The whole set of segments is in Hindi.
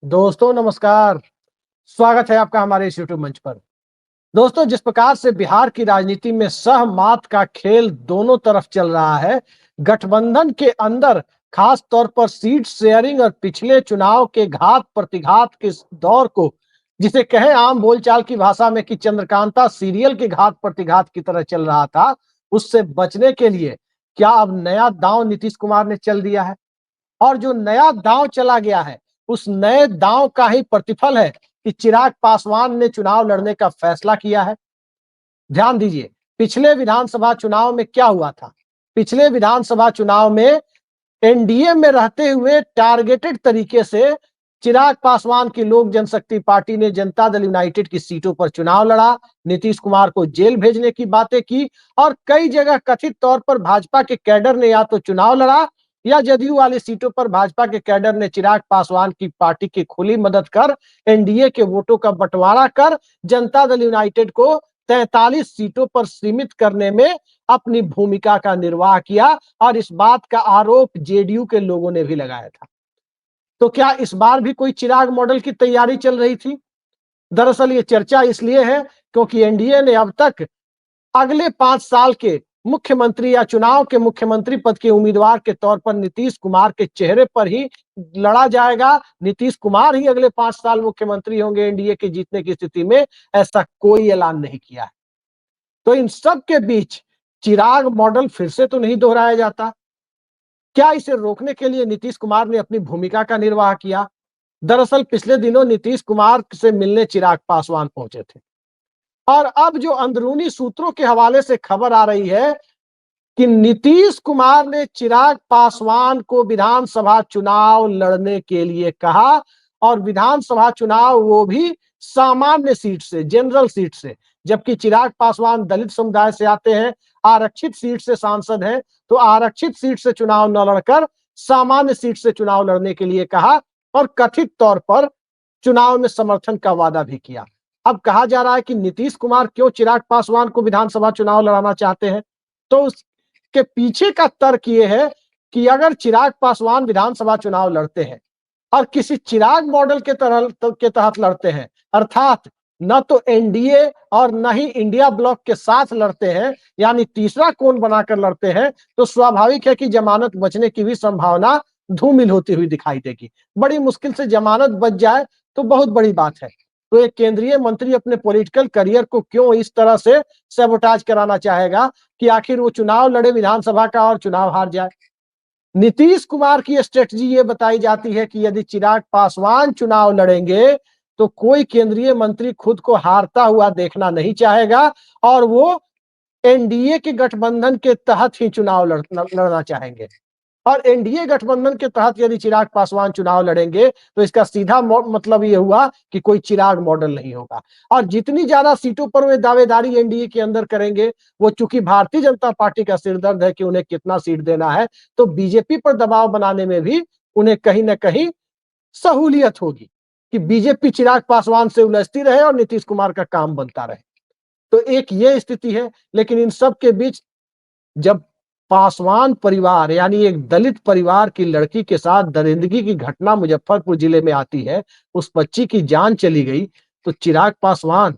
दोस्तों नमस्कार। स्वागत है आपका हमारे इस यूट्यूब मंच पर। दोस्तों, जिस प्रकार से बिहार की राजनीति में सहमात का खेल दोनों तरफ चल रहा है, गठबंधन के अंदर खास तौर पर सीट शेयरिंग और पिछले चुनाव के घात प्रतिघात के इस दौर को, जिसे कहें आम बोलचाल की भाषा में कि चंद्रकांता सीरियल के घात प्रतिघात की तरह चल रहा था, उससे बचने के लिए क्या अब नया दांव नीतीश कुमार ने चल दिया है? और जो नया दांव चला गया है, उस नए दांव का ही प्रतिफल है कि चिराग पासवान ने चुनाव लड़ने का फैसला किया है। ध्यान दीजिए, पिछले विधानसभा चुनाव में क्या हुआ था? पिछले विधानसभा चुनाव में एनडीए में रहते हुए टारगेटेड तरीके से चिराग पासवान की लोक जनशक्ति पार्टी ने जनता दल यूनाइटेड की सीटों पर चुनाव लड़ा, नीतीश कुमार को जेल भेजने की बातें की और कई जगह कथित तौर पर भाजपा के कैडर ने या तो चुनाव लड़ा या जदयू वाली सीटों पर भाजपा के कैडर ने चिराग पासवान की पार्टी की खुली मदद कर एनडीए के वोटों का बंटवारा कर जनता दल यूनाइटेड को 43 सीटों पर सीमित करने में अपनी भूमिका का निर्वाह किया और इस बात का आरोप जेडीयू के लोगों ने भी लगाया था। तो क्या इस बार भी कोई चिराग मॉडल की तैयारी चल रही थी? दरअसल ये चर्चा इसलिए है क्योंकि एनडीए ने अब तक अगले 5 साल के मुख्यमंत्री या चुनाव के मुख्यमंत्री पद के उम्मीदवार के तौर पर नीतीश कुमार के चेहरे पर ही लड़ा जाएगा। नीतीश कुमार ही अगले 5 साल मुख्यमंत्री होंगे एनडीए के जीतने की स्थिति में, ऐसा कोई ऐलान नहीं किया है। तो इन सब के बीच चिराग मॉडल फिर से तो नहीं दोहराया जाता। क्या इसे रोकने के लिए नीतीश कुमार ने अपनी भूमिका का निर्वाह किया? दरअसल पिछले दिनों नीतीश कुमार से मिलने चिराग पासवान पहुंचे थे और अब जो अंदरूनी सूत्रों के हवाले से खबर आ रही है कि नीतीश कुमार ने चिराग पासवान को विधानसभा चुनाव लड़ने के लिए कहा और विधानसभा चुनाव वो भी सामान्य सीट से, जनरल सीट से। जबकि चिराग पासवान दलित समुदाय से आते हैं, आरक्षित सीट से सांसद हैं, तो आरक्षित सीट से चुनाव न लड़कर सामान्य सीट से चुनाव लड़ने के लिए कहा और कथित तौर पर चुनाव में समर्थन का वादा भी किया। अब कहा जा रहा है कि नीतीश कुमार क्यों चिराग पासवान को विधानसभा चुनाव लड़ाना चाहते हैं, तो उसके पीछे का तर्क ये है कि अगर चिराग पासवान विधानसभा चुनाव लड़ते हैं और किसी चिराग मॉडल के तहत लड़ते हैं, अर्थात न तो एनडीए और न ही इंडिया ब्लॉक के साथ लड़ते हैं, यानी तीसरा कोण बनाकर लड़ते हैं, तो स्वाभाविक है कि जमानत बचने की भी संभावना धूमिल होती हुई दिखाई देगी। बड़ी मुश्किल से जमानत बच जाए तो बहुत बड़ी बात है। तो एक केंद्रीय मंत्री अपने पॉलिटिकल करियर को क्यों इस तरह से सैबोटाज कराना चाहेगा कि आखिर वो चुनाव लड़े विधानसभा का और चुनाव हार जाए? नीतीश कुमार की स्ट्रेटजी ये बताई जाती है कि यदि चिराग पासवान चुनाव लड़ेंगे तो कोई केंद्रीय मंत्री खुद को हारता हुआ देखना नहीं चाहेगा और वो एनडीए के गठबंधन के तहत ही चुनाव लड़ना चाहेंगे। और एनडीए गठबंधन के तहत यदि चिराग पासवान चुनाव लड़ेंगे तो इसका सीधा मतलब ये हुआ कि कोई चिराग मॉडल नहीं होगा। और जितनी ज्यादा सीटों पर वे दावेदारी एनडीए के अंदर करेंगे, वो चूंकि भारतीय जनता पार्टी का सिरदर्द है कि उन्हें कितना सीट देना है, तो बीजेपी पर दबाव बनाने में भी उन्हें कहीं ना कहीं सहूलियत होगी कि बीजेपी चिराग पासवान से उलझती रहे और नीतीश कुमार का काम बनता रहे। तो एक ये स्थिति है। लेकिन इन सब के बीच जब पासवान परिवार यानी एक दलित परिवार की लड़की के साथ दरिंदगी की घटना मुजफ्फरपुर जिले में आती है, उस बच्ची की जान चली गई, तो चिराग पासवान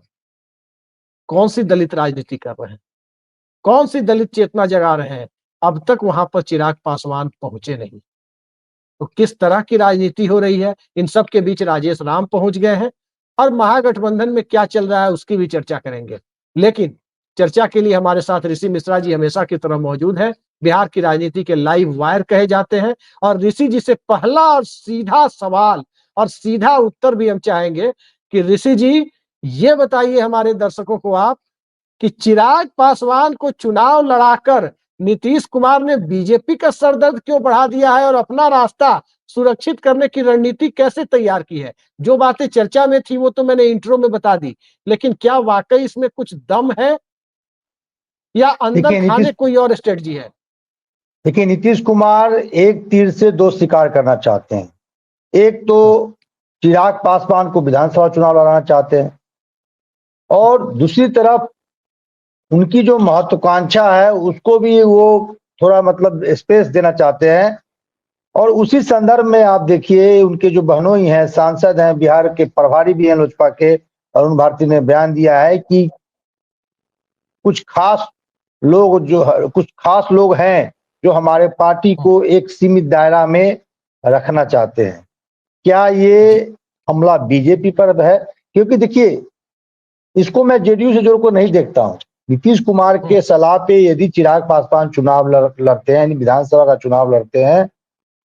कौन सी दलित राजनीति कर रहे हैं, कौन सी दलित चेतना जगा रहे हैं? अब तक वहां पर चिराग पासवान पहुंचे नहीं। तो किस तरह की राजनीति हो रही है? इन सब के बीच राजेश राम पहुंच गए हैं और महागठबंधन में क्या चल रहा है उसकी भी चर्चा करेंगे। लेकिन चर्चा के लिए हमारे साथ ऋषि मिश्रा जी हमेशा की तरह मौजूद हैं। बिहार की राजनीति के लाइव वायर कहे जाते हैं और ऋषि जी से पहला और सीधा सवाल और सीधा उत्तर भी हम चाहेंगे कि ऋषि जी, ये बताइए हमारे दर्शकों को आप कि चिराग पासवान को चुनाव लड़ाकर नीतीश कुमार ने बीजेपी का सरदर्द क्यों बढ़ा दिया है और अपना रास्ता सुरक्षित करने की रणनीति कैसे तैयार की है? जो बातें चर्चा में थी वो तो मैंने इंट्रो में बता दी, लेकिन क्या वाकई इसमें कुछ दम है या अंदर देखिए खाने नीतीश कोई और स्ट्रेटजी है? देखिए नीतीश कुमार एक तीर से दो शिकार करना चाहते हैं। एक तो चिराग पासवान को विधानसभा चुनाव लड़ाना चाहते हैं और दूसरी तरफ उनकी जो महत्वाकांक्षा है उसको भी वो थोड़ा मतलब स्पेस देना चाहते हैं और उसी संदर्भ में आप देखिए उनके जो बहनोई हैं, सांसद हैं, बिहार के प्रभारी भी हैं लोजपा के, अरुण भारती ने बयान दिया है कि कुछ खास कुछ खास लोग हैं जो हमारे पार्टी को एक सीमित दायरा में रखना चाहते हैं। क्या ये हमला बीजेपी पर है? क्योंकि देखिए, इसको मैं जेडीयू से जोड़ को नहीं देखता हूं। नीतीश कुमार के सलाह पे यदि चिराग पासवान चुनाव लड़ते हैं, विधानसभा का चुनाव लड़ते हैं,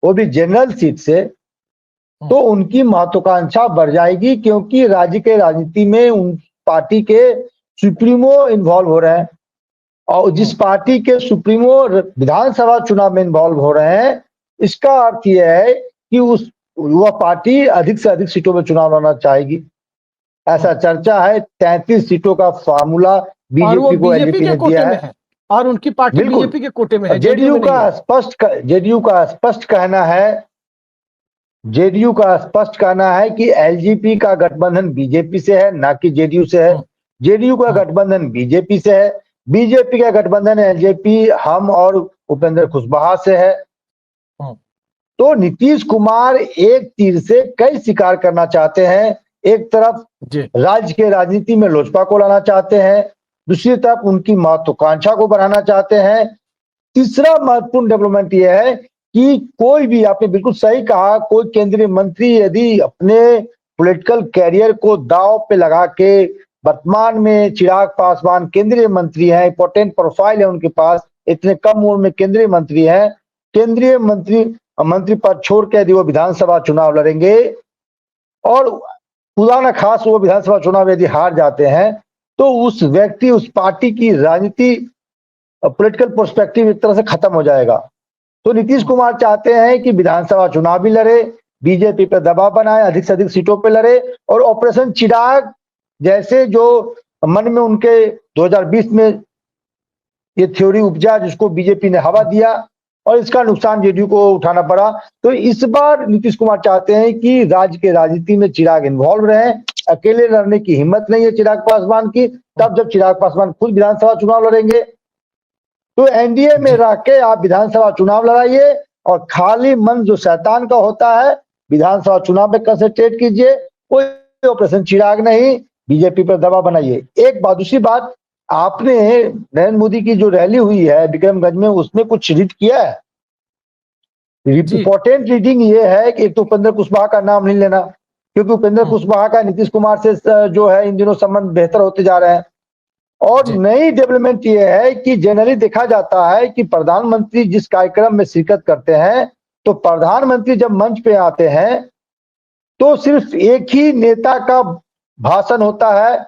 वो भी जनरल सीट से, तो उनकी महत्वाकांक्षा बढ़ जाएगी, क्योंकि राज्य के राजनीति में उन पार्टी के सुप्रीमो इन्वॉल्व हो रहे हैं, और जिस पार्टी के सुप्रीमो विधानसभा चुनाव में इन्वॉल्व हो रहे हैं, इसका अर्थ यह है कि वह पार्टी अधिक से अधिक सीटों में चुनाव लड़ना चाहेगी। ऐसा चर्चा है। 33 सीटों का फार्मूला बीजेपी को एलजेपी ने दिया है, और उनकी पार्टी बीजेपी के कोटे में है। जेडीयू का स्पष्ट कहना है कि एलजेपी का गठबंधन बीजेपी से है, ना कि जेडीयू से है। जेडीयू का गठबंधन बीजेपी से है, बीजेपी का गठबंधन एलजेपी, हम और उपेंद्र कुशवाहा से है। तो नीतीश कुमार एक तीर से कई शिकार करना चाहते हैं। एक तरफ राज्य के राजनीति में लोजपा को लाना चाहते हैं, दूसरी तरफ उनकी महत्वाकांक्षा को बढ़ाना चाहते हैं। तीसरा महत्वपूर्ण डेवलपमेंट यह है कि कोई भी, आपने बिल्कुल सही कहा, कोई केंद्रीय मंत्री यदि अपने पॉलिटिकल कैरियर को दांव पे लगा के, वर्तमान में चिराग पासवान केंद्रीय मंत्री हैं, इंपॉर्टेंट प्रोफाइल है उनके पास, इतने कम उम्र में केंद्रीय मंत्री हैं, केंद्रीय मंत्री पद छोड़ के यदि वो विधानसभा चुनाव लड़ेंगे, और खुदा न खास वो विधानसभा चुनाव यदि हार जाते हैं, तो उस व्यक्ति, उस पार्टी की राजनीति, पॉलिटिकल पर्सपेक्टिव एक तरह से खत्म हो जाएगा। तो नीतीश कुमार चाहते हैं कि विधानसभा चुनाव भी लड़े, बीजेपी पर दबाव बनाए, अधिक से अधिक सीटों पर लड़े, और ऑपरेशन चिराग जैसे जो मन में उनके 2020 में ये थ्योरी उपजा, जिसको बीजेपी ने हवा दिया, और इसका नुकसान जेडीयू को उठाना पड़ा। तो इस बार नीतीश कुमार चाहते हैं कि राज्य के राजनीति में चिराग इन्वॉल्व रहे। अकेले लड़ने की हिम्मत नहीं है चिराग पासवान की, तब जब चिराग पासवान खुद विधानसभा चुनाव लड़ेंगे। तो एनडीए में रह के आप विधानसभा चुनाव लड़ाइए, और खाली मन जो शैतान का होता है, विधानसभा चुनाव में कंसंट्रेट कीजिए, कोई ऑपरेशन चिराग नहीं, बीजेपी पर दबाव बनाइए। एक बात, दूसरी बात, आपने नरेंद्र मोदी की जो रैली हुई है विक्रमगंज में, उसमें कुछ रीड किया है? इंपॉर्टेंट रीडिंग ये है कि एक तो उपेंद्र कुशवाहा का नाम नहीं लेना, क्योंकि उपेंद्र कुशवाहा का नीतीश कुमार से जो है इन दिनों संबंध बेहतर होते जा रहे हैं। और नई डेवलपमेंट ये है कि जनरली देखा जाता है कि प्रधानमंत्री जिस कार्यक्रम में शिरकत करते हैं, तो प्रधानमंत्री जब मंच पे आते हैं तो सिर्फ एक ही नेता का भाषण होता है,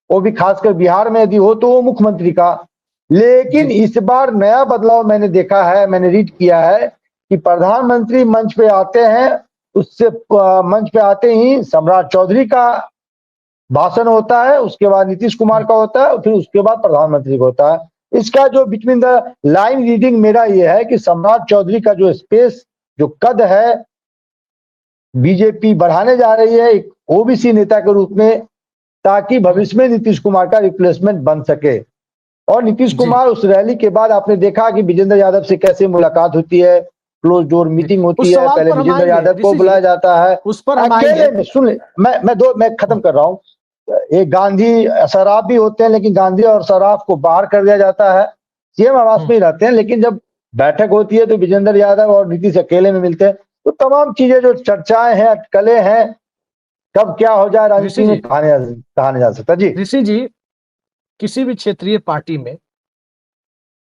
वो भी खासकर बिहार में यदि हो तो वो मुख्यमंत्री का। लेकिन इस बार नया बदलाव मैंने देखा है, मैंने रीड किया है कि प्रधानमंत्री मंच पे आते हैं, उससे मंच पे आते ही सम्राट चौधरी का भाषण होता है, उसके बाद नीतीश कुमार का होता है, और फिर उसके बाद प्रधानमंत्री का होता है। इसका जो बिटवीन द लाइन रीडिंग मेरा ये है कि सम्राट चौधरी का जो स्पेस, जो कद है, बीजेपी बढ़ाने जा रही है एक ओबीसी नेता के रूप में, ताकि भविष्य में नीतीश कुमार का रिप्लेसमेंट बन सके। और नीतीश कुमार उस रैली के बाद आपने देखा कि विजेंद्र यादव से कैसे मुलाकात होती है, क्लोज डोर मीटिंग होती है, पहले विजेंद्र यादव को बुलाया जाता है, उस पर अकेले में। सुन ले, मैं खत्म कर रहा हूँ। एक गांधी सराफ भी होते हैं, लेकिन गांधी और सराफ को बाहर कर दिया जाता है, सीएम आवास में ही रहते हैं, लेकिन जब बैठक होती है तो विजेंद्र यादव और नीतीश अकेले में मिलते हैं। तो तमाम चीजें जो चर्चाएं हैं, अटकलें हैं, कब क्या हो जाए राजनीति में कहा नहीं जा सकता। जी ऋषि जी, किसी भी क्षेत्रीय पार्टी में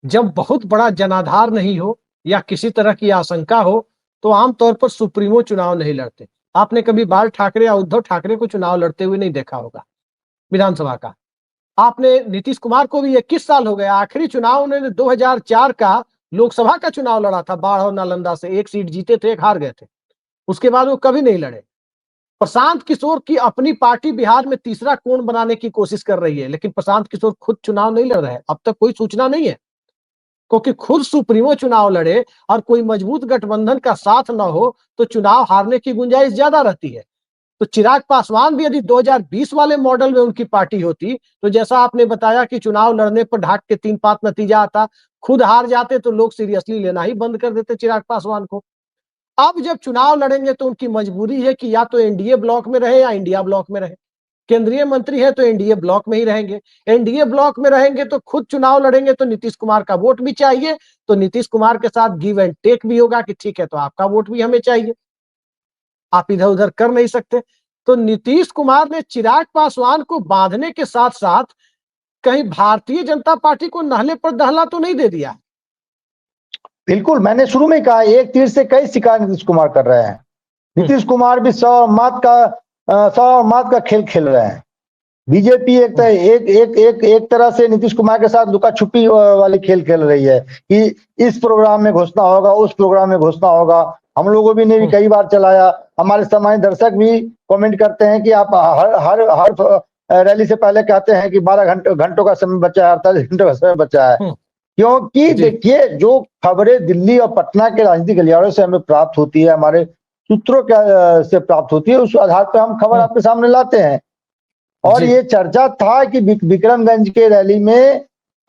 जब बहुत बड़ा जनाधार नहीं हो या किसी तरह की आशंका हो, तो आमतौर पर सुप्रीमो चुनाव नहीं लड़ते। आपने कभी बाल ठाकरे या उद्धव ठाकरे को चुनाव लड़ते हुए नहीं देखा होगा विधानसभा का। आपने नीतीश कुमार को भी 21 साल हो गए, आखिरी चुनाव उन्होंने 2004 का लोकसभा का चुनाव लड़ा था, बाढ़ और नालंदा से, एक सीट जीते थे, एक हार गए थे, उसके बाद वो कभी नहीं लड़े। प्रशांत किशोर की अपनी पार्टी बिहार में तीसरा कोण बनाने की कोशिश कर रही है, लेकिन प्रशांत किशोर खुद चुनाव नहीं लड़ रहे हैं, अब तक कोई सूचना नहीं है, क्योंकि खुद सुप्रीमो चुनाव लड़े और कोई मजबूत गठबंधन का साथ न हो तो चुनाव हारने की गुंजाइश ज्यादा रहती है। तो चिराग पासवान भी यदि 2020 वाले मॉडल में उनकी पार्टी होती, तो जैसा आपने बताया कि चुनाव लड़ने पर ढाक के 3-5 नतीजा आता, खुद हार जाते तो लोग सीरियसली लेना ही बंद कर देते चिराग पासवान को। अब जब चुनाव लड़ेंगे तो उनकी मजबूरी है कि या तो एनडीए ब्लॉक में रहे या इंडिया ब्लॉक में रहे। केंद्रीय मंत्री है तो एनडीए ब्लॉक में ही रहेंगे। एनडीए ब्लॉक में रहेंगे तो खुद चुनाव लड़ेंगे तो नीतीश कुमार का वोट भी चाहिए, तो नीतीश कुमार के साथ गिव एंड टेक भी होगा कि ठीक है तो आपका वोट भी हमें चाहिए, आप इधर उधर कर नहीं सकते। तो नीतीश कुमार ने चिराग पासवान को बांधने के साथ साथ कहीं भारतीय जनता पार्टी को नहले पर दहला तो नहीं दे दिया? बिल्कुल, मैंने शुरू में कहा एक तीर से कई शिकार नीतीश कुमार कर रहे हैं। नीतीश कुमार भी सौ और मात का खेल खेल रहे हैं। बीजेपी एक तरह से नीतीश कुमार के साथ लुका छुपी वाली खेल खेल रही है कि इस प्रोग्राम में घोषणा होगा, उस प्रोग्राम में घोषणा होगा। हम लोगों भी ने भी कई बार चलाया। हमारे सामान्य दर्शक भी कमेंट करते हैं कि आप हर रैली से पहले कहते हैं कि 12 घंटों का समय बचा है, 48 घंटों का समय बचा है। क्योंकि देखिए, जो खबरें दिल्ली और पटना के राजनीतिक गलियारों से हमें प्राप्त होती है, हमारे सूत्रों से प्राप्त होती है, उस आधार पर हम खबर आपके सामने लाते हैं। और ये चर्चा था कि विक्रमगंज के रैली में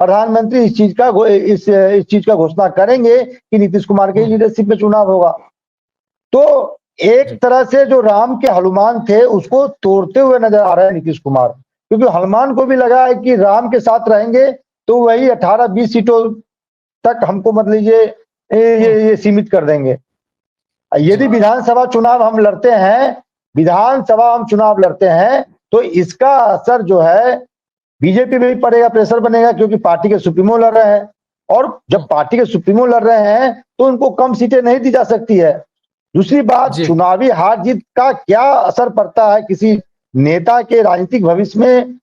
प्रधानमंत्री इस चीज का घोषणा करेंगे कि नीतीश कुमार के लीडरशिप में चुनाव होगा। तो एक तरह से जो राम के हनुमान थे उसको तोड़ते हुए नजर आ रहा है नीतीश कुमार, क्योंकि हनुमान को भी लगा है कि राम के साथ रहेंगे तो वही 18-20 सीटों तक हमको मत लीजिए ये सीमित कर देंगे। यदि विधानसभा चुनाव हम लड़ते हैं तो इसका असर जो है बीजेपी में भी पड़ेगा, प्रेशर बनेगा, क्योंकि पार्टी के सुप्रीमो लड़ रहे हैं। और जब पार्टी के सुप्रीमो लड़ रहे हैं तो उनको कम सीटें नहीं दी जा सकती है। दूसरी बात, चुनावी हार जीत का क्या असर पड़ता है किसी नेता के राजनीतिक भविष्य में,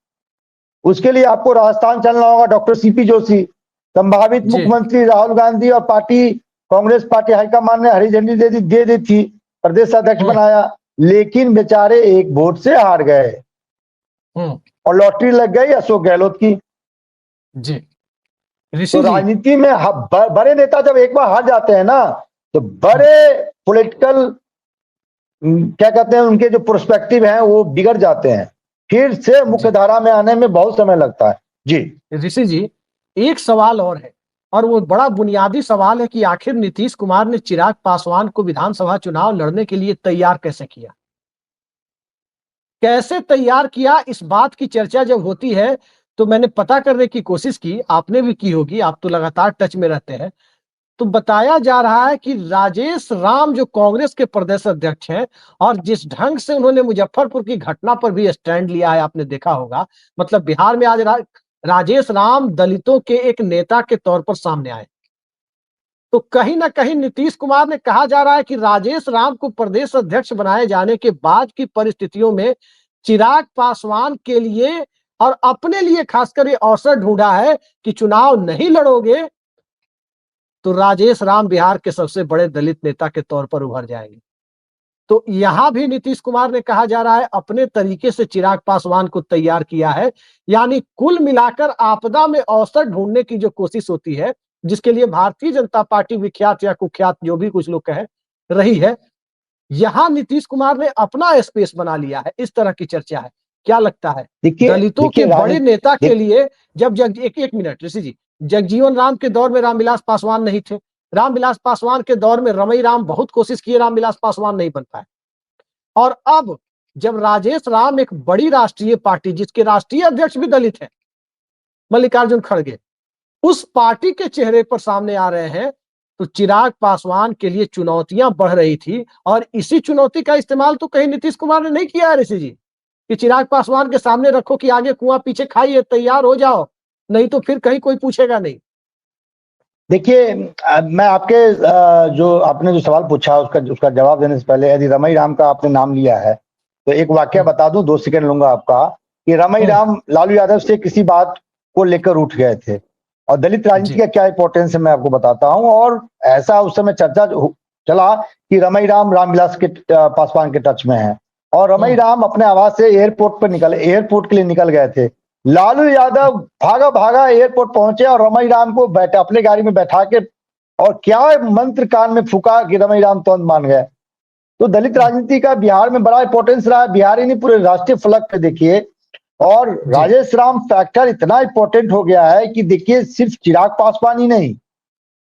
उसके लिए आपको राजस्थान चलना होगा। डॉक्टर सीपी जोशी संभावित मुख्यमंत्री राहुल गांधी और कांग्रेस पार्टी हाईकमान ने हरी झंडी दे दी थी, प्रदेश अध्यक्ष बनाया, लेकिन बेचारे एक वोट से हार गए और लॉटरी लग गई अशोक गहलोत की। तो राजनीति में बड़े नेता जब एक बार हार जाते हैं ना, तो बड़े पॉलिटिकल क्या कहते हैं, उनके जो प्रोस्पेक्टिव हैं वो बिगड़ जाते हैं, फिर से मुख्यधारा में आने में बहुत समय लगता है। जी ऋषि जी, एक सवाल और है, और वो बड़ा बुनियादी सवाल है कि आखिर नीतीश कुमार ने चिराग पासवान को विधानसभा चुनाव लड़ने के लिए तैयार कैसे किया? कैसे तैयार किया, इस बात की चर्चा जब होती है तो मैंने पता करने की कोशिश की, आपने भी की होगी, आप तो लगातार टच में रहते हैं। तो बताया जा रहा है कि राजेश राम जो कांग्रेस के प्रदेश अध्यक्ष हैं, और जिस ढंग से उन्होंने मुजफ्फरपुर की घटना पर भी स्टैंड लिया है, आपने देखा होगा, मतलब बिहार में आज राजेश राम दलितों के एक नेता के तौर पर सामने आए। तो कहीं ना कहीं नीतीश कुमार ने, कहा जा रहा है कि राजेश राम को प्रदेश अध्यक्ष बनाए जाने के बाद की परिस्थितियों में चिराग पासवान के लिए और अपने लिए खासकर ये अवसर ढूंढा है कि चुनाव नहीं लड़ोगे तो राजेश राम बिहार के सबसे बड़े दलित नेता के तौर पर उभर जाएंगे। तो यहां भी नीतीश कुमार ने, कहा जा रहा है, अपने तरीके से चिराग पासवान को तैयार किया है। यानी कुल मिलाकर आपदा में अवसर ढूंढने की जो कोशिश होती है, जिसके लिए भारतीय जनता पार्टी विख्यात या कुख्यात जो भी कुछ लोग कहे रही है, यहां नीतीश कुमार ने अपना स्पेस बना लिया है, इस तरह की चर्चा है। क्या लगता है दलितों के बड़े नेता के लिए? जब एक मिनट ऋषि जी, जगजीवन राम के दौर में रामविलास पासवान नहीं थे, रामविलास पासवान के दौर में रमई राम बहुत कोशिश किए, रामविलास पासवान नहीं बन पाए। और अब जब राजेश राम एक बड़ी राष्ट्रीय पार्टी, जिसके राष्ट्रीय अध्यक्ष भी दलित हैं, मल्लिकार्जुन खड़गे, उस पार्टी के चेहरे पर सामने आ रहे हैं, तो चिराग पासवान के लिए चुनौतियां बढ़ रही थी। और इसी चुनौती का इस्तेमाल तो कहीं नीतीश कुमार ने नहीं किया है ऋषि जी, कि चिराग पासवान के सामने रखो कि आगे कुआं पीछे खाइए, तैयार हो जाओ, नहीं तो फिर कहीं कोई पूछेगा नहीं। देखिए, मैं आपके जो आपने जो सवाल पूछा उसका जवाब देने से पहले, यदि रमई राम का आपने नाम लिया है तो एक वाक्य बता दूं, 2 सेकंड लूंगा आपका, कि रमई राम लालू यादव से किसी बात को लेकर उठ गए थे, और दलित राजनीति का क्या इंपॉर्टेंस है मैं आपको बताता हूं। और ऐसा उस समय चर्चा चला कि रमई राम रामविलास के पासवान के टच में है, और रमई राम अपने आवास से एयरपोर्ट के लिए निकल गए थे। लालू यादव भागा भागा एयरपोर्ट पहुंचे और रमई राम को अपने गाड़ी में बैठा के, और क्या मंत्र कान में फूका कि रमई राम तुरंत मान गए। तो दलित राजनीति का बिहार में बड़ा इंपॉर्टेंस रहा है, बिहार ही नहीं पूरे राष्ट्रीय फलक पे देखिए। और राजेश राम फैक्टर इतना इंपॉर्टेंट हो गया है कि देखिए, सिर्फ चिराग पासवान ही नहीं,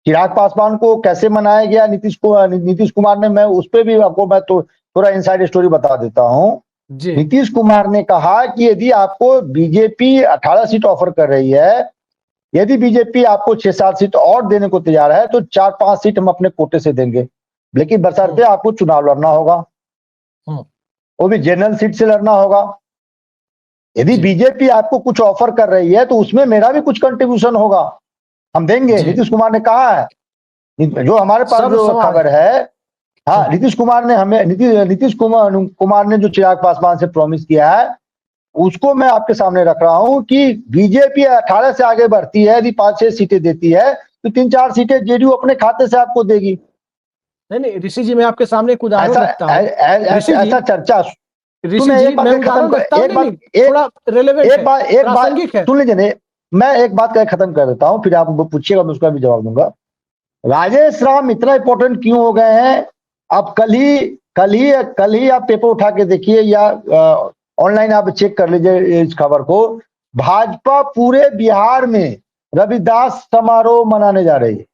चिराग पासवान को कैसे मनाया गया नीतीश कुमार ने, मैं उस पर भी आपको मैं तो थोड़ा इनसाइड स्टोरी बता देता हूं। जी नीतीश कुमार ने कहा कि यदि आपको बीजेपी 18 सीट ऑफर कर रही है, यदि बीजेपी आपको 6-7 सीट और देने को तैयार है, तो 4-5 सीट हम अपने कोटे से देंगे, लेकिन बशर्ते आपको चुनाव लड़ना होगा, वो भी जनरल सीट से लड़ना होगा। यदि जी बीजेपी आपको कुछ ऑफर कर रही है तो उसमें मेरा भी कुछ कंट्रीब्यूशन होगा, हम देंगे। जी नीतीश कुमार ने कहा है, जो हमारे पास सर्व जो समाज। खबर है। हाँ, नीतीश कुमार ने हमें नीतीश कुमार ने जो चिराग पासवान से प्रॉमिस किया है, उसको मैं आपके सामने रख रहा हूं कि बीजेपी 18 से आगे बढ़ती है, यदि 5-6 सीटें देती है, तो 3-4 सीटें जेडीयू अपने खाते से आपको देगी। नहीं नहीं ऋषि जी, मैं आपके सामने एक उदाहरण ऐसा रखता हूँ। ऋषि जी, ऐसा चर्चा। ऋषि मैं जी एक बात मैं कह खत्म उदाहरण कर, रखता हूँ, एक नहीं बात नहीं, थोड़ा रेलेवेंट है, एक बात प्रासंगिक है। सुन लीजिए नहीं, मैं एक बात कह खत्म कर देता हूं, फिर आप पूछिएगा, मैं उसका भी जवाब दूंगा। राजेश राम इतना इंपॉर्टेंट क्यों हो गए हैं? अब कल ही आप पेपर उठा के देखिए, या ऑनलाइन आप चेक कर लीजिए इस खबर को। भाजपा पूरे बिहार में रविदास समारोह मनाने जा रही है,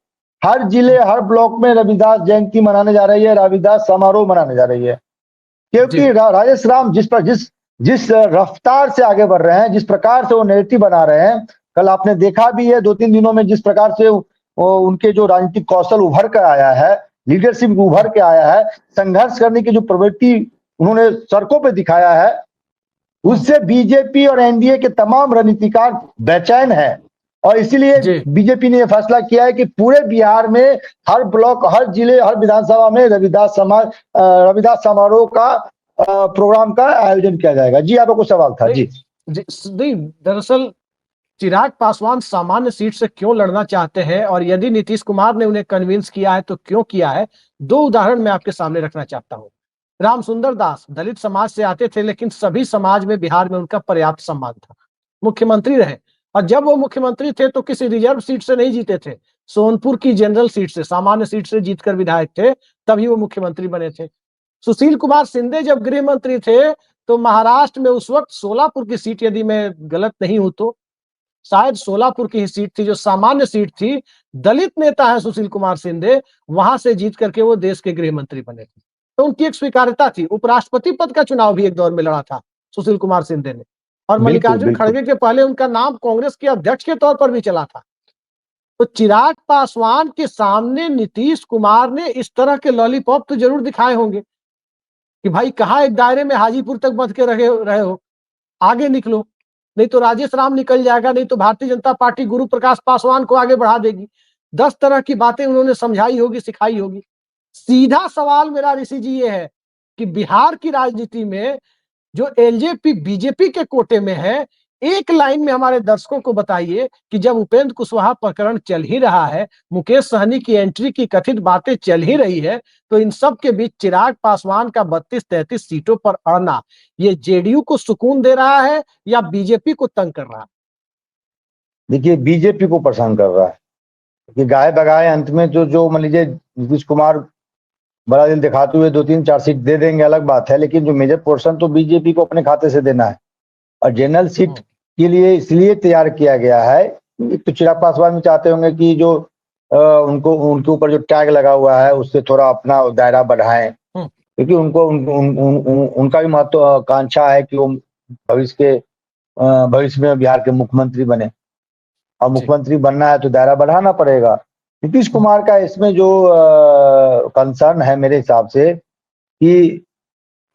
हर जिले हर ब्लॉक में रविदास जयंती मनाने जा रही है, रविदास समारोह मनाने जा रही है। जी क्योंकि राजेश राम जिस रफ्तार से आगे बढ़ रहे हैं, जिस प्रकार से वो नैरेटिव बना रहे हैं, कल आपने देखा भी है 2-3 दिनों में जिस प्रकार से उनके जो राजनीतिक कौशल उभर कर आया है, लीडरशिप उभर के आया है, संघर्ष करने की जो प्रवृत्ति उन्होंने सड़कों पे दिखाया है, उससे बीजेपी और एनडीए के तमाम रणनीतिकार बेचैन है। और इसीलिए जी बीजेपी ने यह फैसला किया है कि पूरे बिहार में हर ब्लॉक हर जिले हर विधानसभा में रविदास समारोह का प्रोग्राम का आयोजन किया जाएगा। जी, आपका कुछ सवाल था? नहीं जी नहीं, दरअसल चिराग पासवान सामान्य सीट से क्यों लड़ना चाहते हैं, और यदि नीतीश कुमार ने उन्हें कन्विंस किया है तो क्यों किया है, दो उदाहरण मैं आपके सामने रखना चाहता हूं। राम सुंदर दास दलित समाज से आते थे, लेकिन सभी समाज में बिहार में उनका पर्याप्त सम्मान था, मुख्यमंत्री रहे। और जब वो मुख्यमंत्री थे तो किसी रिजर्व सीट से नहीं जीते थे, सोनपुर की जनरल सीट से, सामान्य सीट से जीतकर विधायक थे, तभी वो मुख्यमंत्री बने थे। सुशील कुमार शिंदे जब गृह मंत्री थे, तो महाराष्ट्र में उस वक्त सोलापुर की सीट, यदि मैं गलत नहीं हूं तो शायद सोलापुर की ही सीट थी, जो सामान्य सीट थी, दलित नेता है सुशील कुमार शिंदे, वहां से जीत करके वो देश के गृह मंत्री बने थे। तो उनकी एक स्वीकार्यता थी। उपराष्ट्रपति पद का चुनाव भी एक दौर में लड़ा था सुशील कुमार शिंदे ने, और बिल्कुल मल्लिकार्जुन बिल्कुल। खड़गे के पहले उनका नाम कांग्रेस के अध्यक्ष के तौर पर भी चला था। तो चिराग पासवान के सामने नीतीश कुमार ने इस तरह के लॉलीपॉप तो जरूर दिखाए होंगे कि भाई कहाँ एक दायरे में हाजीपुर तक बंध के रहे हो, आगे निकलो, नहीं तो राजेश राम निकल जाएगा, नहीं तो भारतीय जनता पार्टी गुरु प्रकाश पासवान को आगे बढ़ा देगी। 10 तरह की बातें उन्होंने समझाई होगी, सिखाई होगी। सीधा सवाल मेरा ऋषि जी ये है कि बिहार की राजनीति में जो एलजेपी बीजेपी के कोटे में है, एक लाइन में हमारे दर्शकों को बताइए कि जब उपेंद्र कुशवाहा प्रकरण चल ही रहा है, मुकेश सहनी की एंट्री की कथित बातें चल ही रही है, तो इन सब के बीच चिराग पासवान का 32-33 सीटों पर अड़ना, ये जेडीयू को सुकून दे रहा है या बीजेपी को तंग कर रहा है? देखिए, बीजेपी को परेशान कर रहा है कि गाय बगाए अंत में जो जो मान लीजिए नीतीश कुमार बड़ा दिल दिखाते हुए 2-3-4 सीट दे देंगे, अलग बात है, लेकिन जो मेजर पोर्शन तो बीजेपी को अपने खाते से देना है। और जनरल सीट के लिए इसलिए तैयार किया गया है, एक तो चिराग पासवान भी चाहते होंगे कि जो उनको उनके ऊपर जो टैग लगा हुआ है उससे थोड़ा अपना दायरा बढ़ाएं, क्योंकि उनको उनका भी महत्वाकांक्षा है कि वो भविष्य में बिहार के मुख्यमंत्री बने, और जी मुख्यमंत्री बनना है तो दायरा बढ़ाना पड़ेगा। नीतीश कुमार का इसमें जो कंसर्न है मेरे हिसाब से कि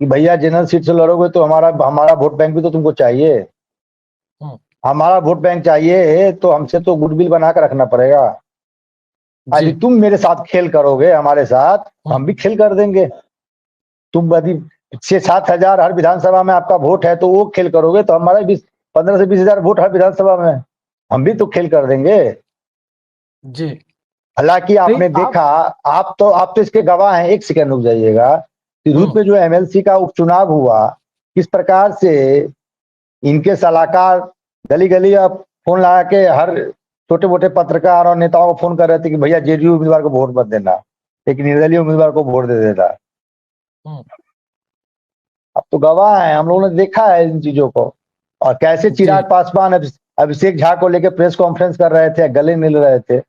भैया जनरल सीट से लड़ोगे तो हमारा हमारा वोट बैंक भी तो तुमको चाहिए, हमारा वोट बैंक चाहिए, तो हमसे तो गुडविल बना कर रखना पड़ेगा। यदि जी तुम मेरे साथ खेल करोगे, हमारे साथ, हम भी खेल कर देंगे। तुम यदि 6-7 हजार हर विधानसभा में आपका वोट है तो वो खेल करोगे, तो हमारा 15 से 20 हजार वोट हर विधानसभा में, हम भी तो खेल कर देंगे। जी हालांकि नहीं आपने देखा, आप तो इसके गवाह हैं। एक सेकंड रुक जाइएगा। तिरहुत में जो एमएलसी का उपचुनाव हुआ, किस प्रकार से इनके सलाहकार गली गली अब फोन लगा के हर छोटे मोटे पत्रकार और नेताओं को फोन कर रहे थे कि भैया जेडीयू उम्मीदवार को वोट मत देना, एक निर्दलीय उम्मीदवार को वोट दे देना। अब तो गवाह है, हम लोगों ने देखा है इन चीजों को। और कैसे जी चिराग पासवान अभिषेक झा को लेकर प्रेस कॉन्फ्रेंस कर रहे थे, गले मिल रहे थे।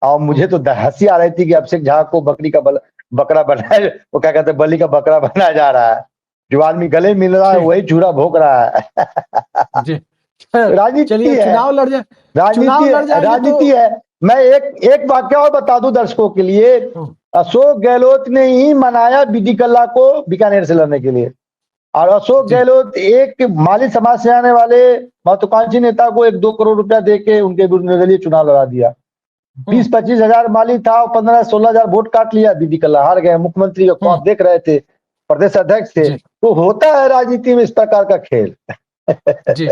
और मुझे तो हंसी आ रही थी कि अभिषेक झा को बकरा बनाया, वो क्या कहते हैं, बलि का बकरा बनाया जा रहा है। जो आदमी गले मिल रहा है ठीक वही चूरा भोंक रहा है। जी। खैर, राजनीति चलिए है, चुनाव लड़ जाएंगे तो राजनीति है। मैं एक वाक्य और बता दूं दर्शकों के लिए। अशोक गहलोत ने ही मनाया बीडी कल्ला को बीकानेर से लड़ने के लिए, और अशोक जी गहलोत एक माली समाज से आने वाले महत्वाकांक्षी नेता को 1-2 करोड़ रुपया देके उनके निर्दलीय चुनाव लड़ा दिया। 20-25 हजार माली था, 15-16 हजार वोट काट लिया, बीडी कल्ला हार गए। मुख्यमंत्री का ख्वाब देख रहे थे, प्रदेश अध्यक्ष थे। जी तो होता है राजनीति में इस प्रकार का खेल। जी।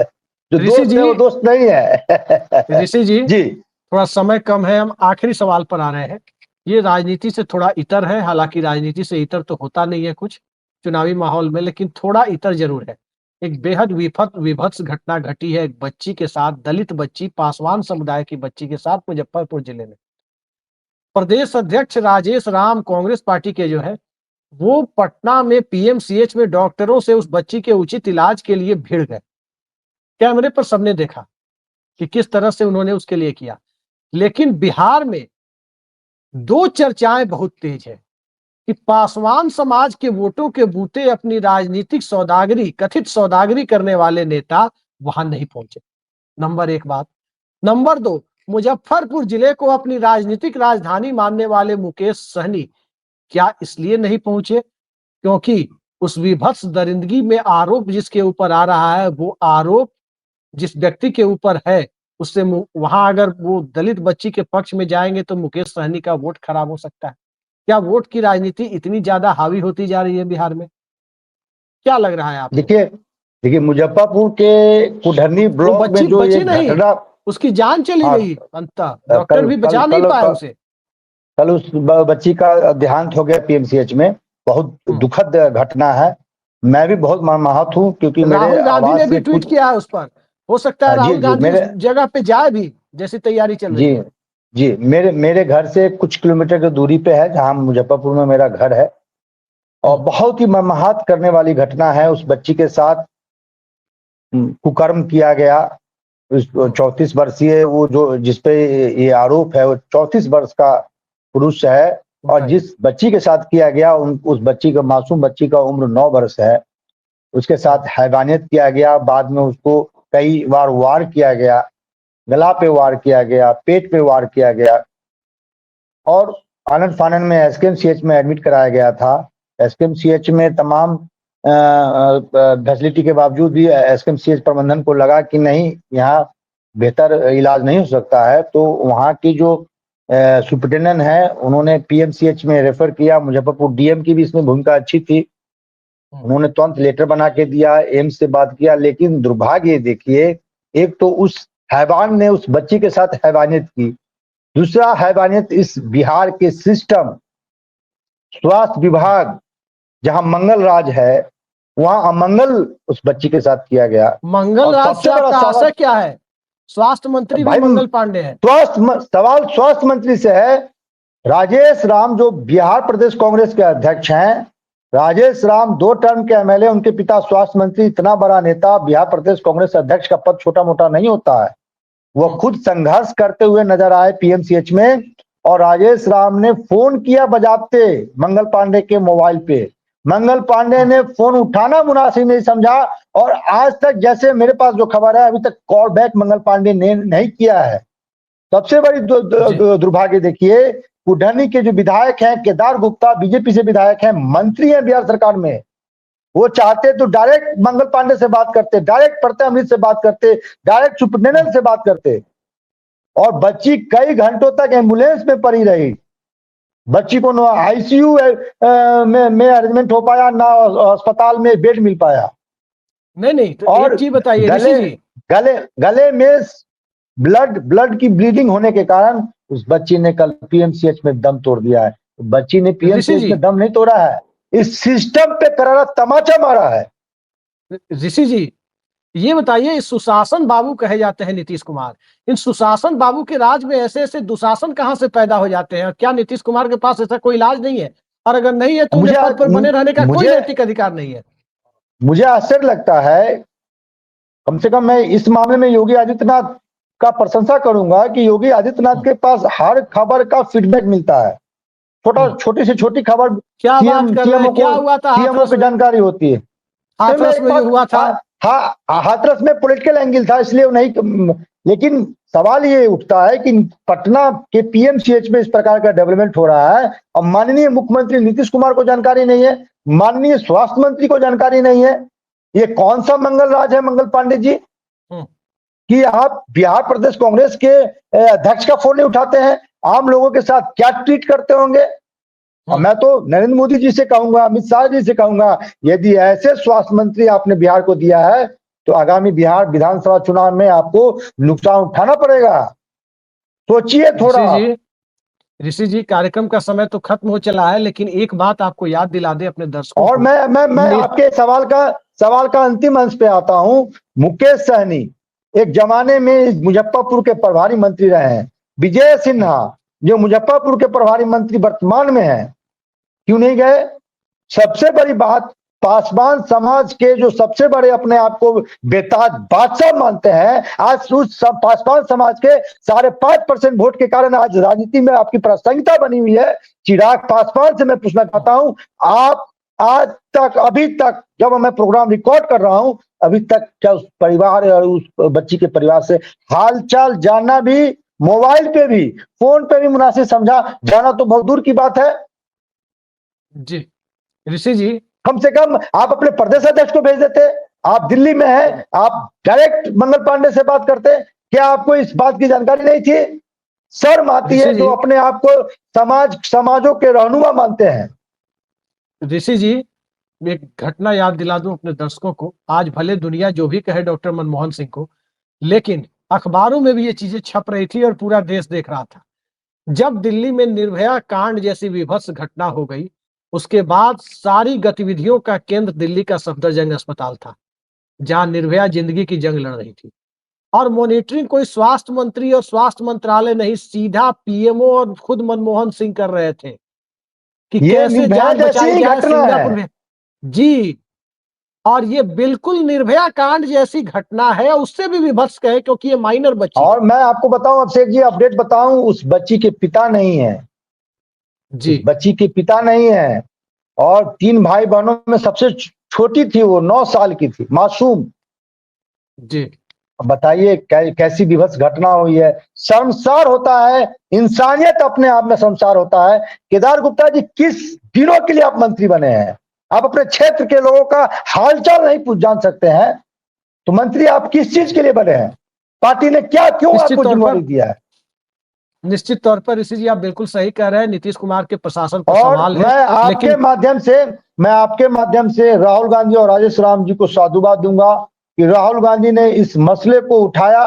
जो ऋषि दोस्त जी, है वो दोस्त नहीं है। ऋषि जी, जी थोड़ा समय कम है, हम आखिरी सवाल पर आ रहे हैं। ये राजनीति से थोड़ा इतर है, हालांकि राजनीति से इतर तो होता नहीं है कुछ चुनावी माहौल में, लेकिन थोड़ा इतर जरूर है। एक बेहद विभत्स घटना घटी है एक बच्ची के साथ, दलित बच्ची, पासवान समुदाय की बच्ची के साथ मुजफ्फरपुर जिले में। प्रदेश अध्यक्ष राजेश राम कांग्रेस पार्टी के जो है, वो पटना में पीएमसीएच में डॉक्टरों से उस बच्ची के उचित इलाज के लिए भिड़ गए। कैमरे पर सबने देखा कि किस तरह से उन्होंने उसके लिए किया। लेकिन बिहार में दो चर्चाएं बहुत तेज है कि पासवान समाज के वोटों के बूते अपनी राजनीतिक सौदागरी, कथित सौदागरी करने वाले नेता वहां नहीं पहुंचे। नंबर एक बात। नंबर दो, मुजफ्फरपुर जिले को अपनी राजनीतिक राजधानी मानने वाले मुकेश सहनी क्या इसलिए नहीं पहुंचे क्योंकि उस विभत्स दरिंदगी में आरोप जिसके ऊपर आ रहा है, वो आरोप जिस व्यक्ति के ऊपर है, उससे वहां अगर वो दलित बच्ची के पक्ष में जाएंगे तो मुकेश सहनी का वोट खराब हो सकता है। क्या वोट की राजनीति इतनी ज्यादा हावी होती जा रही है बिहार में? क्या लग रहा है आपको? देखिए, मुजफ्फरपुर के कुढ़नी वो ब्लॉक में बच्ची जो ये बची नहीं, घटना, उसकी जान चली हाँ, गई, अंततः डॉक्टर कल भी कल बचा नहीं कल पाए कल, उसे। कल उस बच्ची का देहांत हो गया पीएमसीएच में। बहुत दुखद घटना है। मैं भी बहुत मर्माहत हूं क्योंकि मेरे राहुल गांधी आवाज ने भी से ट्वीट कुछ, किया है उस पर। हो सकता है जी राहुल जी गांधी उस मेरे जगह पे जाए भी, जैसी तैयारी चल जी रही है। जी मेरे घर से कुछ किलोमीटर की दूरी पे है जहां मुजफ्फरपुर में मेरा घर है। और बहुत ही मर्माहत करने वाली घटना है। उस बच्ची के साथ कुकर्म किया गया। उस 34 वर्षीय वो जो जिसपे ये आरोप है, वो 34 वर्ष का पुरुष है। और जिस बच्ची के साथ किया गया, उस बच्ची का, मासूम बच्ची का उम्र 9 वर्ष है। उसके साथ हैवानियत किया गया। बाद में उसको कई बार वार किया गया, गला पे वार किया गया, पेट पे वार किया गया, और आनंद फानन में एसकेएमसीएच में एडमिट कराया गया था। एसकेएमसीएच में तमाम फैसिलिटी के बावजूद भी एसकेएमसीएच प्रबंधन को लगा कि नहीं, यहाँ बेहतर इलाज नहीं हो सकता है। तो वहाँ की जो सुप्रिटेंडेंट है, उन्होंने पीएमसीएच में रेफर किया। मुजफ्फरपुर डीएम की भी इसमें भूमिका अच्छी थी। उन्होंने तुरंत लेटर बना के दिया, एम्स से बात किया। लेकिन दुर्भाग्य देखिए, एक तो उस हैवान ने उस बच्ची के साथ हैवानियत की, दूसरा हैवानियत इस बिहार के सिस्टम, स्वास्थ्य विभाग जहां मंगल राज है, वहां अमंगल उस बच्ची के साथ किया गया। मंगल और राज से सबसे बड़ा आपका सवाल, आशय क्या है? स्वास्थ्य मंत्री भी भाई, मंगल पांडे हैं। सवाल स्वास्थ्य मंत्री से है। राजेश राम जो बिहार प्रदेश कांग्रेस के अध्यक्ष हैं, राजेश राम 2 टर्म के एमएलए, उनके पिता स्वास्थ्य मंत्री। इतना बड़ा नेता, बिहार प्रदेश कांग्रेस अध्यक्ष का पद छोटा मोटा नहीं होता है। वो खुद संघर्ष करते हुए नजर आए पीएमसीएच में। और राजेश राम ने फोन किया बजाते मंगल पांडे के मोबाइल पे। मंगल पांडे ने फोन उठाना मुनासिब नहीं समझा, और आज तक, जैसे मेरे पास जो खबर है, अभी तक कॉल बैक मंगल पांडे ने नहीं किया है। सबसे बड़ी दुर्भाग्य देखिए, कुढ़नी के जो विधायक हैं, केदार गुप्ता, बीजेपी से विधायक हैं, मंत्री हैं बिहार सरकार में, वो चाहते तो डायरेक्ट मंगल पांडे से बात करते, डायरेक्ट प्रत्यय अमृत से बात करते, डायरेक्ट सुप्रिटेंडेंट से बात करते। और बच्ची कई घंटों तक एम्बुलेंस में पड़ी रही। बच्ची को ना आईसीयू में अरेंजमेंट हो पाया, ना अस्पताल में बेड मिल पाया। नहीं, तो और एक चीज बताइए ऋषि गले जी। गले में ब्लड की ब्लीडिंग होने के कारण उस बच्ची ने कल पीएमसीएच में दम तोड़ दिया है। बच्ची ने ऋषि पीएमसीएच जी, में दम नहीं तोड़ा है, इस सिस्टम पे करारा तमाचा मारा है। ऋषि जी, ये बताइए, इस सुशासन बाबू कहे जाते हैं नीतीश कुमार, इन सुशासन बाबू के राज में ऐसे ऐसे दुशासन कहां से पैदा हो जाते हैं? क्या नीतीश कुमार के पास ऐसा कोई इलाज नहीं है? और अगर नहीं है तो उन्हें पद पर बने रहने का कोई मुझे नैतिक अधिकार नहीं है। मुझे आश्चर्य लगता है। कम से कम मैं इस मामले में योगी आदित्यनाथ का प्रशंसा करूंगा कि योगी आदित्यनाथ के पास हर खबर का फीडबैक मिलता है। छोटी से छोटी खबर क्या बात कर रहे हैं? क्या हुआ था सीएमओ हाथरस की में? जानकारी होती है। हाथरस में जो हुआ था, हाथरस में पॉलिटिकल एंगल था, इसलिए नहीं। लेकिन सवाल ये उठता है कि पटना के पीएमसीएच में इस प्रकार का डेवलपमेंट हो रहा है और माननीय मुख्यमंत्री नीतीश कुमार को जानकारी नहीं है, माननीय स्वास्थ्य मंत्री को जानकारी नहीं है। ये कौन सा मंगल राज है मंगल पांडे जी कि आप बिहार प्रदेश कांग्रेस के अध्यक्ष का फोन नहीं उठाते हैं? आम लोगों के साथ क्या ट्रीट करते होंगे? और मैं तो नरेंद्र मोदी जी से कहूंगा, अमित शाह जी से कहूंगा, यदि ऐसे स्वास्थ्य मंत्री आपने बिहार को दिया है तो आगामी बिहार विधानसभा चुनाव में आपको नुकसान उठाना पड़ेगा। सोचिए थोड़ा। ऋषि जी, कार्यक्रम का समय तो खत्म हो चला है, लेकिन एक बात आपको याद दिला दे अपने दर्शकों और को। मैं आपके सवाल का अंतिम अंश पे आता हूं। मुकेश सहनी एक जमाने में मुजफ्फरपुर के प्रभारी मंत्री रहे हैं। विजय सिन्हा जो मुजफ्फरपुर के प्रभारी मंत्री वर्तमान में है, क्यों नहीं गए? सबसे बड़ी बात, पासवान समाज के जो सबसे बड़े अपने आप को बेताज बादशाह मानते हैं, आज उस पासवान समाज के 5.5% वोट के कारण आज राजनीति में आपकी प्रासंगिकता बनी हुई है। चिराग पासवान से मैं पूछना चाहता हूं, आप आज तक, अभी तक जब मैं प्रोग्राम रिकॉर्ड कर रहा हूं, अभी तक क्या उस परिवार और उस बच्ची के परिवार से हालचाल जानना भी, मोबाइल पे भी, फोन पे भी मुनासिब समझा जाना तो बहुत दूर की बात है। जी ऋषि जी, कम से कम आप अपने प्रदेश अध्यक्ष को भेज देते। आप दिल्ली में हैं, आप डायरेक्ट मंगल पांडे से बात करते। क्या आपको इस बात की जानकारी नहीं थी? शर्म आती है जो अपने आप को समाजों के रहनुमा मानते हैं। ऋषि जी, एक घटना याद दिला दूं अपने दर्शकों को। आज भले दुनिया जो भी कहे डॉक्टर मनमोहन सिंह को, लेकिन अखबारों में भी ये चीजें छप रही थी और पूरा देश देख रहा था। जब दिल्ली में निर्भया कांड जैसी विभत्स घटना हो गई, उसके बाद सारी गतिविधियों का केंद्र दिल्ली का सफदरजंग अस्पताल था, जहां निर्भया जिंदगी की जंग लड़ रही थी। और मॉनिटरिंग कोई स्वास्थ्य मंत्री और स्वास्थ्य मंत्रालय नहीं, सीधा पीएमओ और खुद मनमोहन सिंह कर रहे थे कि ये कैसे निर्भया जान जैसी बचाई ही जाए घटना सिंगापुर है में। जी, और ये बिल्कुल निर्भया कांड जैसी घटना है, उससे भी विभत्स कहे, क्योंकि ये माइनर बच्ची और है। मैं आपको बताऊं, अभिषेक जी, अपडेट बताऊं, उस बच्ची के पिता नहीं है। जी, उस बच्ची के पिता नहीं है और 3 भाई बहनों में सबसे छोटी थी, वो 9 साल की थी, मासूम। जी, बताइए कैसी विभत्स घटना हुई है। शर्मसार होता है, इंसानियत अपने आप में शर्मसार होता है। केदार गुप्ता जी, किस दिनों के लिए आप मंत्री बने हैं? आप अपने क्षेत्र के लोगों का हालचाल नहीं जान सकते हैं, तो मंत्री आप किस चीज के लिए बने हैं? पार्टी ने क्यों आपको जिम्मेवारी दिया है? निश्चित तौर पर ऋषि जी, आप बिल्कुल सही कह रहे हैं। नीतीश कुमार के प्रशासन पर और सवाल है, मैं आपके माध्यम से राहुल गांधी और राजेश राम जी को साधुवाद दूंगा कि राहुल गांधी ने इस मसले को उठाया,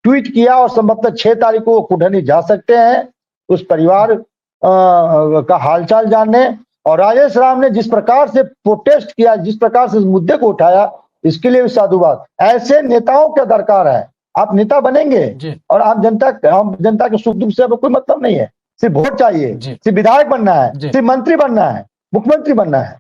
ट्वीट किया और संभवतः 6 तारीख को कुठनी जा सकते हैं उस परिवार का हालचाल जानने। और राजेश राम ने जिस प्रकार से प्रोटेस्ट किया, जिस प्रकार से इस मुद्दे को उठाया, इसके लिए भी साधुवाद। ऐसे नेताओं का दरकार है। आप नेता बनेंगे और आम जनता के सुख दुख से कोई मतलब नहीं है। सिर्फ वोट चाहिए, सिर्फ विधायक बनना है, सिर्फ मंत्री बनना है, मुख्यमंत्री बनना है।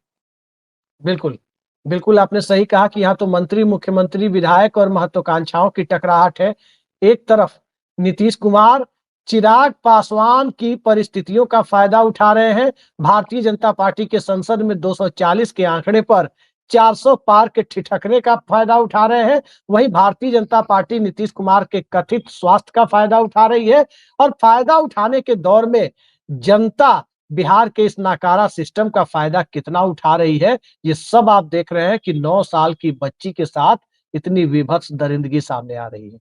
बिल्कुल बिल्कुल, आपने सही कहा कि यहाँ तो मंत्री, मुख्यमंत्री, विधायक और महत्वाकांक्षाओं की टकराहट है। एक तरफ नीतीश कुमार चिराग पासवान की परिस्थितियों का फायदा उठा रहे हैं, भारतीय जनता पार्टी के संसद में 240 के आंकड़े पर 400 पार के ठिठकने का फायदा उठा रहे हैं। वहीं भारतीय जनता पार्टी नीतीश कुमार के कथित स्वास्थ्य का फायदा उठा रही है, और फायदा उठाने के दौर में जनता बिहार के इस नाकारा सिस्टम का फायदा कितना उठा रही है, ये सब आप देख रहे हैं कि 9 साल की बच्ची के साथ इतनी विभत्स दरिंदगी सामने आ रही है।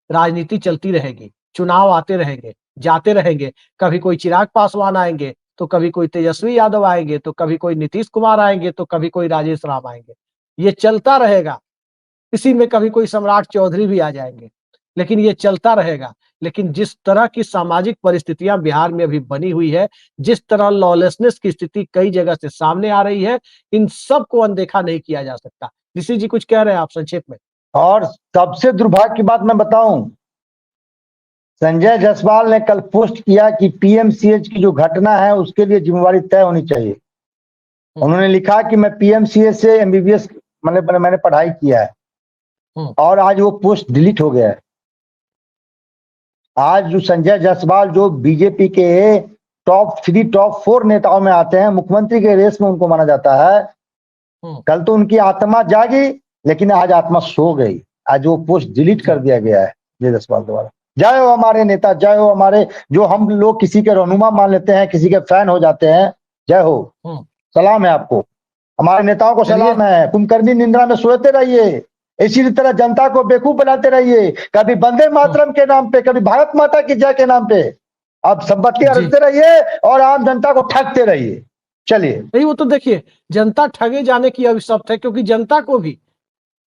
राजनीति चलती रहेगी, चुनाव आते रहेंगे, जाते रहेंगे, कभी कोई चिराग पासवान आएंगे, तो कभी कोई तेजस्वी यादव आएंगे, तो कभी कोई नीतीश कुमार आएंगे, तो कभी कोई राजेश राम आएंगे। ये चलता रहेगा। इसी में कभी कोई सम्राट चौधरी भी आ जाएंगे, लेकिन ये चलता रहेगा। लेकिन जिस तरह की सामाजिक परिस्थितियां बिहार में अभी बनी हुई है, जिस तरह लॉलेसनेस की स्थिति कई जगह से सामने आ रही है, इन सब को अनदेखा नहीं किया जा सकता। ऋषि जी कुछ कह रहे हैं आप संक्षेप में? और सबसे दुर्भाग्य की बात मैं बताऊं, संजय जायसवाल ने कल पोस्ट किया कि पीएमसीएच की जो घटना है उसके लिए जिम्मेवारी तय होनी चाहिए। उन्होंने लिखा कि मैं पीएमसीएच से एमबीबीएस मैंने पढ़ाई किया है, और आज वो पोस्ट डिलीट हो गया है। आज जो संजय जायसवाल जो बीजेपी के टॉप 3 टॉप 4 नेताओं में आते हैं, मुख्यमंत्री के रेस में उनको माना जाता है। कल तो उनकी आत्मा जागी, लेकिन आज आत्मा सो गई। आज वो पोस्ट डिलीट कर दिया गया है जय जायसवाल द्वारा। जय हो हमारे नेता, जय हो हमारे, जो हम लोग किसी के रहनुमा मान लेते हैं, किसी के फैन हो जाते हैं। जय हो, सलाम है आपको, हमारे नेताओं को सलाम है। कुंभकर्णी निंद्रा में सोते रहिए, इसी तरह जनता को बेवकूफ बनाते रहिए, कभी वंदे मातरम के नाम पे, कभी भारत माता की जय के नाम पे अब संपत्ति रखते रहिए और आम जनता को ठगते रहिए। चलिए, नहीं वो तो देखिए, जनता ठगे जाने की अभिशप्त है, क्योंकि जनता को भी,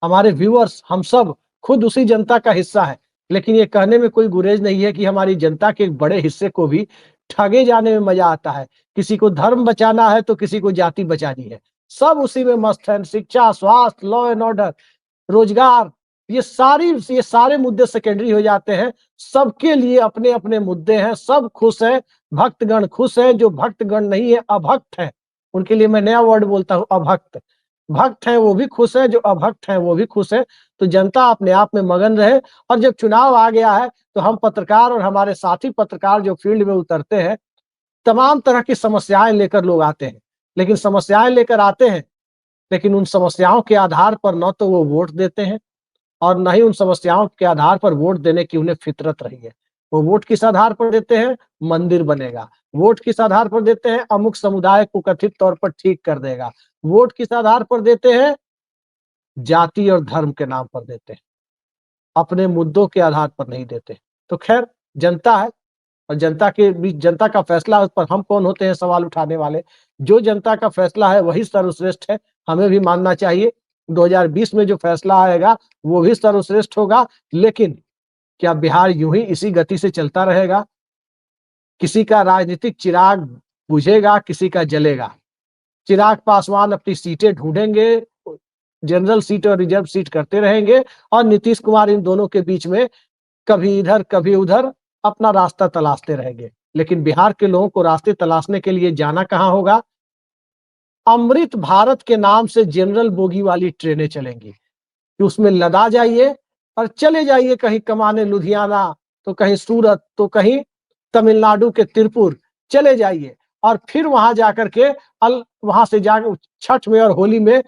हमारे व्यूअर्स, हम सब खुद उसी जनता का हिस्सा है। लेकिन ये कहने में कोई गुरेज नहीं है कि हमारी जनता के एक बड़े हिस्से को भी ठगे जाने में मजा आता है। किसी को धर्म बचाना है तो किसी को जाति बचानी है, सब उसी में मस्त है। शिक्षा, स्वास्थ्य, लॉ एंड ऑर्डर, रोजगार, ये सारे मुद्दे सेकेंडरी हो जाते हैं। सबके लिए अपने अपने मुद्दे हैं, सब खुश है, भक्तगण खुश है। जो भक्तगण नहीं है, अभक्त है, उनके लिए मैं नया वर्ड बोलता हूं, अभक्त। भक्त है वो भी खुश है, जो अभक्त है वो भी खुश है। तो जनता अपने आप में मगन रहे। और जब चुनाव आ गया है तो हम पत्रकार और हमारे साथी पत्रकार जो फील्ड में उतरते हैं, तमाम तरह की समस्याएं लेकर लोग आते हैं। लेकिन समस्याएं लेकर आते हैं, लेकिन उन समस्याओं के आधार पर न तो वो वोट देते हैं और न ही उन समस्याओं के आधार पर वोट देने की उन्हें फितरत रही है। वो वोट किस आधार पर देते हैं? मंदिर बनेगा। वोट किस आधार पर देते हैं? अमुक समुदाय को कथित तौर पर ठीक कर देगा। वोट किस आधार पर देते हैं? जाति और धर्म के नाम पर देते हैं, अपने मुद्दों के आधार पर नहीं देते। तो खैर, जनता है और जनता के बीच जनता का फैसला है, उस पर हम कौन होते हैं सवाल उठाने वाले? जो जनता का फैसला है वही सर्वश्रेष्ठ है, हमें भी मानना चाहिए। 2020 में जो फैसला आएगा वो भी सर्वश्रेष्ठ होगा। लेकिन क्या बिहार यूं ही इसी गति से चलता रहेगा? किसी का राजनीतिक चिराग बुझेगा, किसी का जलेगा। चिराग पासवान अपनी सीटें ढूंढेंगे, जनरल सीट और रिजर्व सीट करते रहेंगे, और नीतीश कुमार इन दोनों के बीच में कभी इधर कभी उधर अपना रास्ता तलाशते रहेंगे। लेकिन बिहार के लोगों को रास्ते तलाशने के लिए जाना कहां होगा? अमृत भारत के नाम से जनरल बोगी वाली ट्रेनें चलेंगी, कि उसमें लदा जाइए और चले जाइए कहीं कमाने, लुधियाना तो कहीं सूरत तो कहीं तमिलनाडु के तिरुपुर चले जाइए। और फिर वहां जाकर के वहां से जाकर छठ में और होली में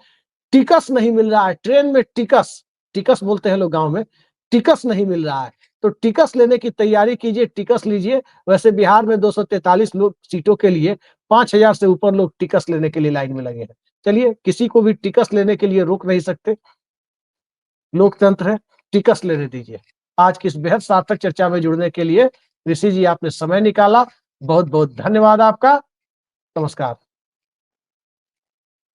टिकस नहीं मिल रहा है, ट्रेन में टिकस, टिकस बोलते हैं लोग गांव में, टिकस नहीं मिल रहा है, तो टिकस लेने की तैयारी कीजिए, टिकस लीजिए। वैसे बिहार में 243 लोग सीटों के लिए 5000 से ऊपर लोग टिकस लेने के लिए लाइन में लगे हैं। चलिए, किसी को भी टिकस लेने के लिए रोक नहीं सकते, लोकतंत्र है, टिकस लेने दीजिए। आज की इस बेहद सार्थक चर्चा में जुड़ने के लिए ऋषि जी आपने समय निकाला, बहुत बहुत धन्यवाद आपका। नमस्कार।